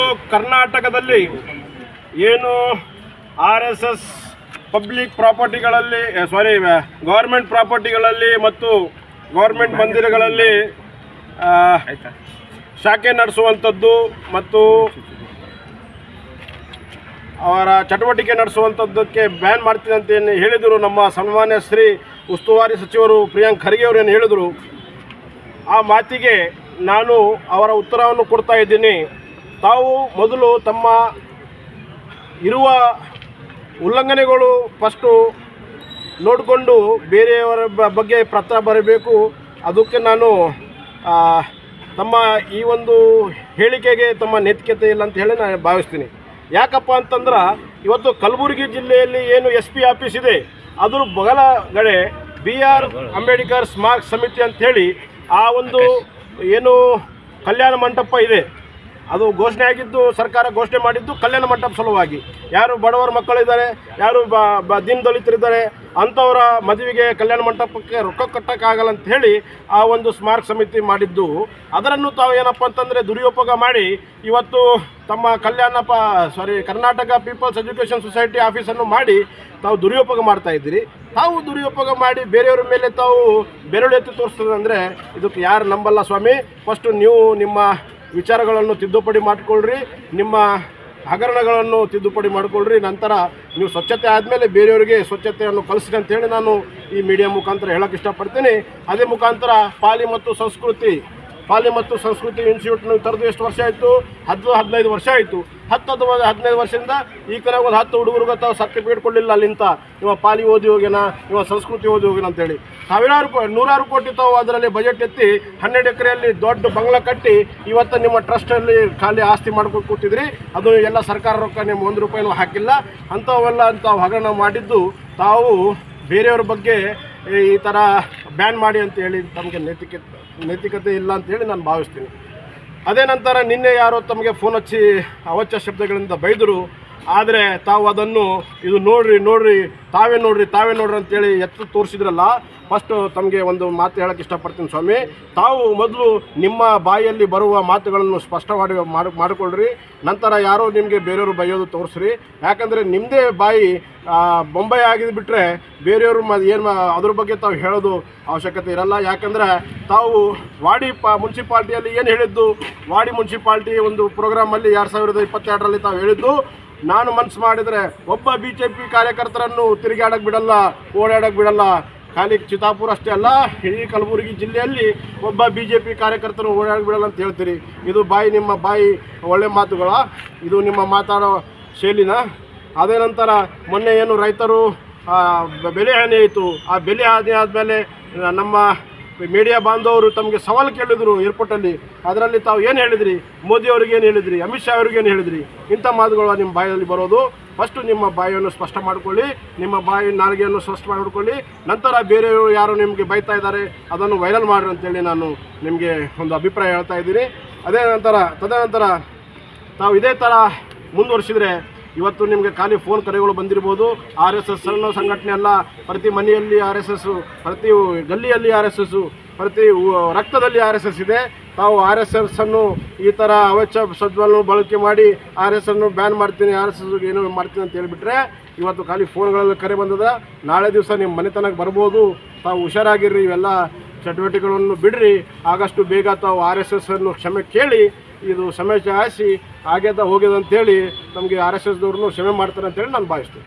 ಕರ್ನಾಟಕದಲ್ಲಿ ಏನು RSS public ಪ್ರಾಪರ್ಟಿಗಳಲ್ಲಿ government ಪ್ರಾಪರ್ಟಿಗಳಲ್ಲಿ ಮತ್ತು ಗೌರ್ಮೆಂಟ್ ಮಂದಿರಗಳಲ್ಲಿ ಶಾಖೆ ನಡೆಸುವಂಥದ್ದು ಮತ್ತು ಅವರ ಚಟುವಟಿಕೆ ನಡೆಸುವಂಥದ್ದಕ್ಕೆ ಬ್ಯಾನ್ ಮಾಡ್ತೀನಿ ಅಂತ ಏನು ಹೇಳಿದರು ನಮ್ಮ ಸನ್ಮಾನ್ಯ ಶ್ರೀ ಉಸ್ತುವಾರಿ ಸಚಿವರು ಪ್ರಿಯಾಂಕ್ ಖರ್ಗೆ ಅವರು ಏನು ಹೇಳಿದರು. ಆ ಮಾತಿಗೆ ನಾನು ಅವರ ಉತ್ತರವನ್ನು ಕೊಡ್ತಾ ಇದ್ದೀನಿ. ತಾವು ಮೊದಲು ತಮ್ಮ ಇರುವ ಉಲ್ಲಂಘನೆಗಳು ಫಸ್ಟು ನೋಡಿಕೊಂಡು ಬೇರೆಯವರ ಬಗ್ಗೆ ಪತ್ರ ಬರಬೇಕು. ಅದಕ್ಕೆ ನಾನು ತಮ್ಮ ಈ ಒಂದು ಹೇಳಿಕೆಗೆ ತಮ್ಮ ನೈತಿಕತೆ ಇಲ್ಲ ಅಂತ ಹೇಳಿ ನಾನು ಭಾವಿಸ್ತೀನಿ. ಯಾಕಪ್ಪ ಅಂತಂದ್ರೆ ಇವತ್ತು ಕಲಬುರಗಿ ಜಿಲ್ಲೆಯಲ್ಲಿ ಏನು SP ಆಫೀಸ್ ಇದೆ ಅದ್ರ ಬಗಲಗಡೆ BR ಅಂಬೇಡ್ಕರ್ ಸ್ಮಾರಕ ಸಮಿತಿ ಅಂಥೇಳಿ ಆ ಒಂದು ಏನು ಕಲ್ಯಾಣ ಮಂಟಪ ಇದೆ, ಅದು ಘೋಷಣೆ ಆಗಿದ್ದು ಸರ್ಕಾರ ಘೋಷಣೆ ಮಾಡಿದ್ದು ಕಲ್ಯಾಣ ಮಂಟಪ ಸಲುವಾಗಿ. ಯಾರು ಬಡವರ ಮಕ್ಕಳಿದ್ದಾರೆ, ಯಾರು ದೀನ ದಲಿತರಿದ್ದಾರೆ ಅಂಥವರ ಮದುವೆಗೆ ಕಲ್ಯಾಣ ಮಂಟಪಕ್ಕೆ ರೊಕ್ಕ ಕಟ್ಟೋಕ್ಕಾಗಲ್ಲ ಅಂತ ಹೇಳಿ ಆ ಒಂದು ಸ್ಮಾರಕ ಸಮಿತಿ ಮಾಡಿದ್ದು. ಅದನ್ನು ತಾವು ಏನಪ್ಪ ಅಂತಂದರೆ ದುರುಪಯೋಗ ಮಾಡಿ ಇವತ್ತು ತಮ್ಮ ಕರ್ನಾಟಕ ಪೀಪಲ್ಸ್ ಎಜುಕೇಷನ್ ಸೊಸೈಟಿ ಆಫೀಸನ್ನು ಮಾಡಿ ತಾವು ದುರುಪಯೋಗ ಮಾಡ್ತಾ ಇದ್ದೀರಿ. ತಾವು ದುರುಪಯೋಗ ಮಾಡಿ ಬೇರೆಯವ್ರ ಮೇಲೆ ತಾವು ಬೆರಳು ಎತ್ತಿ ತೋರಿಸ್ತದಂದರೆ ಇದಕ್ಕೆ ಯಾರು ನಂಬಲ್ಲ ಸ್ವಾಮಿ. ಫಸ್ಟು ನೀವು ನಿಮ್ಮ ವಿಚಾರಗಳನ್ನು ತಿದ್ದುಪಡಿ ಮಾಡಿಕೊಳ್ಳ್ರಿ, ನಿಮ್ಮ ಹಗರಣಗಳನ್ನು ತಿದ್ದುಪಡಿ ಮಾಡಿಕೊಳ್ಳ್ರಿ. ನಂತರ ನೀವು ಸ್ವಚ್ಛತೆ ಆದಮೇಲೆ ಬೇರೆಯವರಿಗೆ ಸ್ವಚ್ಛತೆಯನ್ನು ಕಲಿಸ್ರಿ ಅಂತೇಳಿ ನಾನು ಈ ಮೀಡಿಯಾ ಮುಖಾಂತರ ಹೇಳೋಕ್ಕೆ ಇಷ್ಟಪಡ್ತೀನಿ. ಅದೇ ಮುಖಾಂತರ ಪಾಲಿ ಮತ್ತು ಸಂಸ್ಕೃತಿ ಇನ್ಸ್ಟಿಟ್ಯೂಟ್ನ ತರದು ಎಷ್ಟು ವರ್ಷ ಆಯಿತು? 15 ವರ್ಷ ಆಯಿತು. 15 ವರ್ಷದಿಂದ ಈ ಕಡೆ ಒಂದು 10 ಹುಡುಗರಿಗೆ ತಾವು ಸರ್ಟಿಫಿಕೇಟ್ ಕೊಡಲಿಲ್ಲ. ಅಲ್ಲಿಂದ ಇವ ಪಾಲಿ ಓದಿ ಹೋಗ್ಯಾನ, ಇವ ಸಂಸ್ಕೃತಿ ಓದಿ ಹೋಗ್ಯಾನ ಅಂತೇಳಿ ನೂರಾರು ಕೋಟಿ ತಾವು ಅದರಲ್ಲಿ ಬಜೆಟ್ ಎತ್ತಿ 12 ಎಕರೆಯಲ್ಲಿ ದೊಡ್ಡ ಬಂಗ್ಲಾ ಕಟ್ಟಿ ಇವತ್ತು ನಿಮ್ಮ ಟ್ರಸ್ಟಲ್ಲಿ ಖಾಲಿ ಆಸ್ತಿ ಮಾಡ್ಕೊಂಡು ಕೂತಿದ್ರಿ. ಅದು ಎಲ್ಲ ಸರ್ಕಾರ ರೊಕ್ಕ ನಿಮ್ಮ 1 ರೂಪಾಯಿನೂ ಹಾಕಿಲ್ಲ. ಅಂಥವೆಲ್ಲ ತಾವು ಹಗರಣ ಮಾಡಿದ್ದು ತಾವು ಬೇರೆಯವ್ರ ಬಗ್ಗೆ ಈ ಥರ ಬ್ಯಾನ್ ಮಾಡಿ ಅಂತ ಹೇಳಿ ತಮಗೆ ನೈತಿಕತೆ ಇಲ್ಲ ಅಂತೇಳಿ ನಾನು ಭಾವಿಸ್ತೀನಿ. ಅದೇ ನಂತರ ನಿನ್ನೆ ಯಾರೋ ತಮಗೆ ಫೋನ್ ಹಚ್ಚಿ ಅವಾಚ್ಯ ಶಬ್ದಗಳಿಂದ ಬೈದರು. ಆದರೆ ತಾವು ಅದನ್ನು ಇದು ನೋಡ್ರಿ ತಾವೇ ನೋಡ್ರಿ ಅಂತೇಳಿ ಎತ್ತು ತೋರಿಸಿದ್ರಲ್ಲ. ಫಸ್ಟು ತಮಗೆ ಒಂದು ಮಾತು ಹೇಳೋಕ್ಕೆ ಇಷ್ಟಪಡ್ತೀನಿ ಸ್ವಾಮಿ. ತಾವು ಮೊದಲು ನಿಮ್ಮ ಬಾಯಿಯಲ್ಲಿ ಬರುವ ಮಾತುಗಳನ್ನು ಸ್ಪಷ್ಟವಾಗಿ ಮಾಡಿಕೊಳ್ಳ್ರಿ. ನಂತರ ಯಾರೋ ನಿಮಗೆ ಬೇರೆಯವರು ಬೈಯೋದು ತೋರಿಸ್ರಿ. ಯಾಕಂದರೆ ನಿಮ್ಮದೇ ಬಾಯಿ ಬೊಂಬೈ ಆಗಿದ್ಬಿಟ್ರೆ ಬೇರೆಯವರು ಏನು ಅದ್ರ ಬಗ್ಗೆ ತಾವು ಹೇಳೋದು ಅವಶ್ಯಕತೆ ಇರಲ್ಲ. ಯಾಕಂದರೆ ತಾವು ವಾಡಿ ಮುನ್ಸಿಪಾಲ್ಟಿಯಲ್ಲಿ ಏನು ಹೇಳಿದ್ದು, ವಾಡಿ ಮುನ್ಸಿಪಾಲ್ಟಿ ಒಂದು ಪ್ರೋಗ್ರಾಮಲ್ಲಿ 2022ರಲ್ಲಿ ತಾವು ಹೇಳಿದ್ದು, ನಾನು ಮನಸ್ಸು ಮಾಡಿದರೆ ಒಬ್ಬ BJP ಕಾರ್ಯಕರ್ತರನ್ನು ತಿರುಗಾಡಕ್ಕೆ ಬಿಡಲ್ಲ, ಓಡಾಡಕ್ಕೆ ಬಿಡಲ್ಲ. ಖಾಲಿ ಚಿತ್ತಾಪುರ ಅಷ್ಟೇ ಅಲ್ಲ, ಇಡೀ ಕಲಬುರಗಿ ಜಿಲ್ಲೆಯಲ್ಲಿ ಒಬ್ಬ BJP ಕಾರ್ಯಕರ್ತರು ಓಡಾಡಕ್ಕೆ ಬಿಡಲ್ಲ ಅಂತ ಹೇಳ್ತೀರಿ. ಇದು ನಿಮ್ಮ ಬಾಯಿ ಒಳ್ಳೆ ಮಾತುಗಳ, ಇದು ನಿಮ್ಮ ಮಾತಾಡೋ ಶೈಲಿನ. ಅದೇ ನಂತರ ಮೊನ್ನೆ ಏನು ರೈತರು ಬೆಲೆ ಹಾನಿ ಆಯಿತು, ಆ ಬೆಲೆ ಹಾನಿ ಆದಮೇಲೆ ನಮ್ಮ ಮೀಡಿಯಾ ಬಾಂಧವರು ತಮಗೆ ಸವಾಲು ಕೇಳಿದರು ಏರ್ಪೋರ್ಟಲ್ಲಿ. ಅದರಲ್ಲಿ ತಾವು ಏನು ಹೇಳಿದ್ರಿ? ಮೋದಿ ಅವ್ರಿಗೆ ಏನು ಹೇಳಿದ್ರಿ? ಅಮಿತ್ ಶಾ ಅವ್ರಿಗೆ ಏನು ಹೇಳಿದ್ರಿ? ಇಂಥ ಮಾತುಗಳು ನಿಮ್ಮ ಬಾಯಲ್ಲಿ ಬರೋದು. ಫಸ್ಟು ನಿಮ್ಮ ಬಾಯಿಯನ್ನು ಸ್ಪಷ್ಟ ಮಾಡಿಕೊಳ್ಳಿ, ನಿಮ್ಮ ಬಾಯಿ ನಾಲಿಗೆಯನ್ನು ಸ್ಪಷ್ಟ ಮಾಡಿಕೊಳ್ಳಿ. ನಂತರ ಬೇರೆಯವರು ಯಾರು ನಿಮಗೆ ಬೈತಾ ಇದ್ದಾರೆ ಅದನ್ನು ವೈರಲ್ ಮಾಡಿರಿ ಅಂತೇಳಿ ನಾನು ನಿಮಗೆ ಒಂದು ಅಭಿಪ್ರಾಯ ಹೇಳ್ತಾ ಇದ್ದೀನಿ. ತದನಂತರ ತಾವು ಇದೇ ಥರ ಮುಂದುವರಿಸಿದರೆ ಇವತ್ತು ನಿಮಗೆ ಖಾಲಿ ಫೋನ್ ಕರೆಗಳು ಬಂದಿರ್ಬೋದು. RSS ಸಣ್ಣ ಸಂಘಟನೆ ಅಲ್ಲ, ಪ್ರತಿ ಮನೆಯಲ್ಲಿ RSS, ಪ್ರತಿ ಗಲ್ಲಿಯಲ್ಲಿ RSS, ಪ್ರತಿ ರಕ್ತದಲ್ಲಿ RSS ಇದೆ. ತಾವು RSSನ್ನು ಈ ಥರ ಅವಾಚ್ಯ ಶಬ್ದವನ್ನು ಬಳಕೆ ಮಾಡಿ RSSನ್ನು ಬ್ಯಾನ್ ಮಾಡ್ತೀನಿ, RSS ಏನೋ ಮಾಡ್ತೀನಿ ಅಂತ ಹೇಳಿಬಿಟ್ರೆ ಇವತ್ತು ಖಾಲಿ ಫೋನ್ಗಳಲ್ಲಿ ಕರೆ ಬಂದದ. ನಾಳೆ ದಿವಸ ನಿಮ್ಮ ಮನೆತನಕ್ಕೆ ಬರ್ಬೋದು. ತಾವು ಹುಷಾರಾಗಿರ್ರಿ, ಇವೆಲ್ಲ ಚಟುವಟಿಕೆಗಳನ್ನು ಬಿಡ್ರಿ. ಆದಷ್ಟು ಬೇಗ ತಾವು RSSನ್ನು ಕ್ಷಮೆ ಕೇಳಿ, ಇದು ಸಮಸ್ಯೆ ಆಸಿ ಆಗ್ಯದ ಹೋಗ್ಯದ ಅಂತೇಳಿ ನಮಗೆ RSSದವ್ರನ್ನೂ ಕ್ಷಮೆ ಮಾಡ್ತಾರೆ ಅಂತೇಳಿ ನಾನು ಭಾವಿಸ್ತೀನಿ.